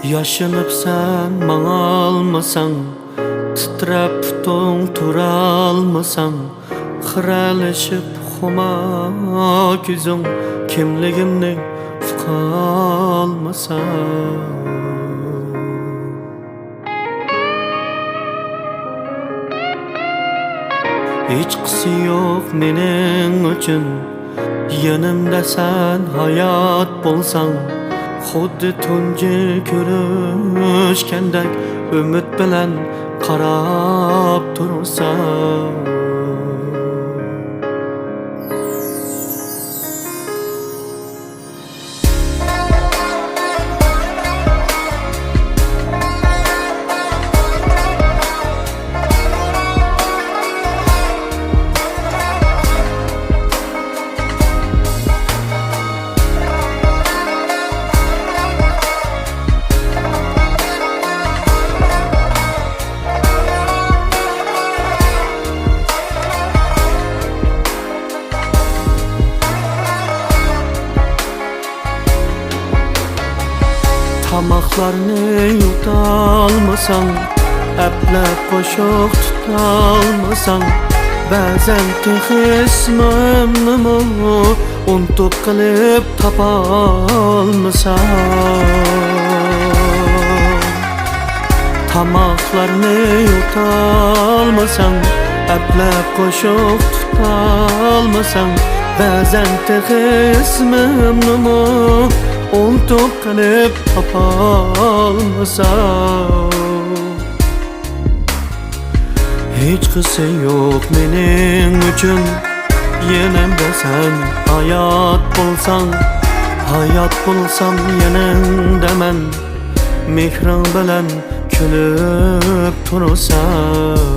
Yaşanıp sen maňa almasaň, titrep putuň turalmasaň, xiraleşip huma küzüň kimligimni ukalmasaň. Hiç qısı yok mening üçün, yanımda sen hayat bolsaň, xuddi tunji körüşgendek ümit bilen qarap tursaň. Tamaklarını yutalmasan, əplep qoşuq tutalmasan, bəzən ismimni unutup qilib tapalmasan. Tamaklarını yutalmasan, əplep qoşuq tutalmasan, bəzən ismimni unutup qilib tapalmasan. Hiç qısı yok mening üçün, yanımda sen hayat bolsaň, hayat bolsam yanında men, mehriň bilen külüp tursaň.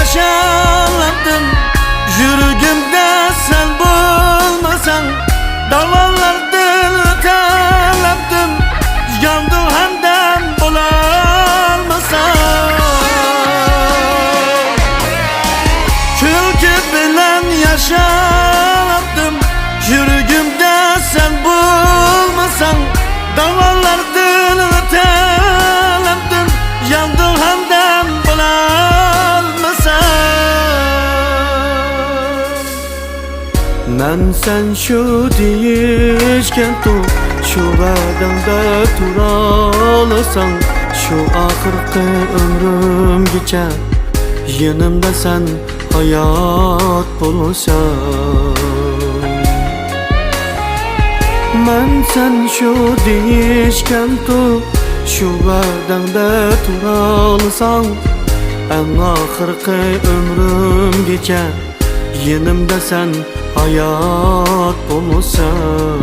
Yaşaladım, yürüdümde sen bulmasan, dağlardan ötelaptım, yandım hemden bulalmasan. Külki bilen yaşaladım, yürüdümde sen bulmasan, dağlardan ötelaptım, yandım hemden bulalmasan. Men sen şu deyişken tur, şu va'dangda turalasan, şu ahirki ömrümgecha yanımda sen hayat bolsaň. Men sen şu deyişken tur, şu va'dangda turalasan, en ahirki ömrümgecha yanımda sen hayat bolsaň.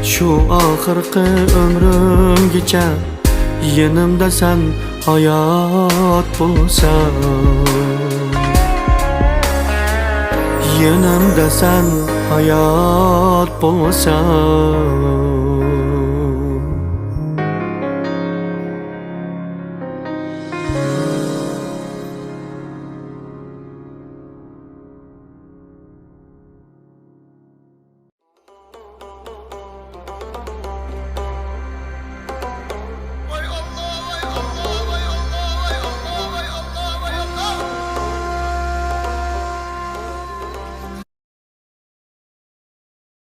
Şu ahirki ömrümgecha yanımda sen hayat bolsaň. Yanımda sen hayat bolsaň.